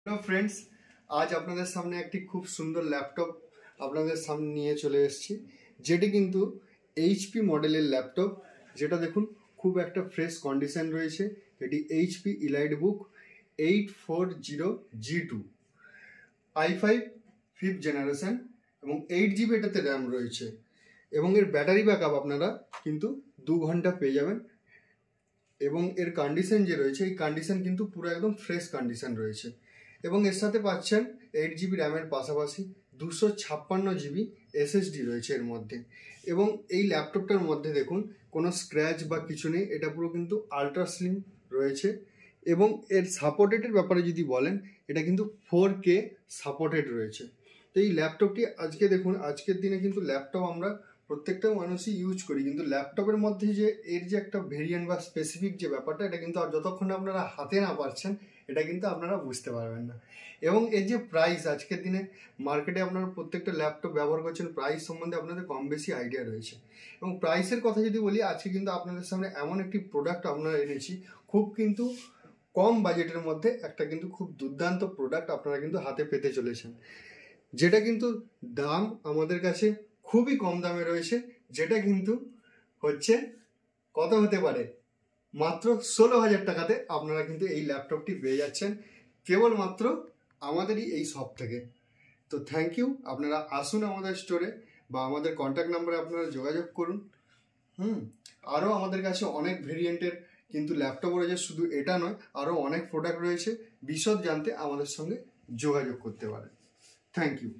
Hello friends, आज আপনাদের সামনে একটি খুব সুন্দর ল্যাপটপ আপনাদের সামনে নিয়ে চলে এসেছি, যেটি কিন্তু এইচপি মডেলের ল্যাপটপ। যেটা দেখুন খুব একটা ফ্রেশ কন্ডিশন রয়েছে। এটি HP EliteBook 840G2 i5 5th generation এবং 8GB এটাতে র্যাম রয়েছে এবং এর ব্যাটারি ব্যাকআপ আপনারা কিন্তু 2 ঘন্টা পেয়ে যাবেন। এবং এর কন্ডিশন যে রয়েছে এই কন্ডিশন কিন্তু পুরো একদম ফ্রেশ কন্ডিশন রয়েছে এবং এর সাথে পাচ্ছেন 8GB র্যামের পাশাপাশি 256GB SSD রয়েছে এর মধ্যে। এবং এই ল্যাপটপটার মধ্যে দেখুন কোনো স্ক্র্যাচ বা কিছু নেই, এটা পুরো কিন্তু আলট্রা স্লিম রয়েছে। এবং এর সাপোর্টেডের ব্যাপারে যদি বলেন, এটা কিন্তু 4K সাপোর্টেড রয়েছে। তো এই ল্যাপটপটি আজকে দেখুন, আজকের দিনে কিন্তু ল্যাপটপ আমরা প্রত্যেকটা মানুষই ইউজ করি, কিন্তু ল্যাপটপের মধ্যে যে এর যে একটা ভেরিয়েন্ট বা স্পেসিফিক যে ব্যাপারটা, এটা কিন্তু আর যতক্ষণ আপনারা হাতে না পারছেন এটা কিন্তু আপনারা বুঝতে পারবেন না। এবং এর যে প্রাইস, আজকের দিনে মার্কেটে আপনারা প্রত্যেকটা ল্যাপটপ ব্যবহার করছেন, প্রাইস সম্বন্ধে আপনাদের কম বেশি আইডিয়া রয়েছে। এবং প্রাইসের কথা যদি বলি, আজকে কিন্তু আপনাদের সামনে এমন একটি প্রোডাক্ট আপনারা এনেছি, খুব কিন্তু কম বাজেটের মধ্যে একটা কিন্তু খুব দুর্দান্ত প্রোডাক্ট আপনারা কিন্তু হাতে পেতে চলেছেন, যেটা কিন্তু দাম আমাদের কাছে খুবই কম দামে রয়েছে। যেটা কিন্তু হচ্ছে কত হতে পারে, মাত্র 16,000 টাকাতে আপনারা কিন্তু এই ল্যাপটপটি পেয়ে যাচ্ছেন কেবলমাত্র আমাদেরই এই শপ থেকে। তো থ্যাংক ইউ, আপনারা আসুন আমাদের স্টোরে বা আমাদের কন্ট্যাক্ট নাম্বারে আপনারা যোগাযোগ করুন। আরও আমাদের কাছে অনেক ভেরিয়েন্টের কিন্তু ল্যাপটপ রয়েছে, শুধু এটা নয়, আরও অনেক প্রোডাক্ট রয়েছে। বিশদ জানতে আমাদের সঙ্গে যোগাযোগ করতে পারেন। Thank you.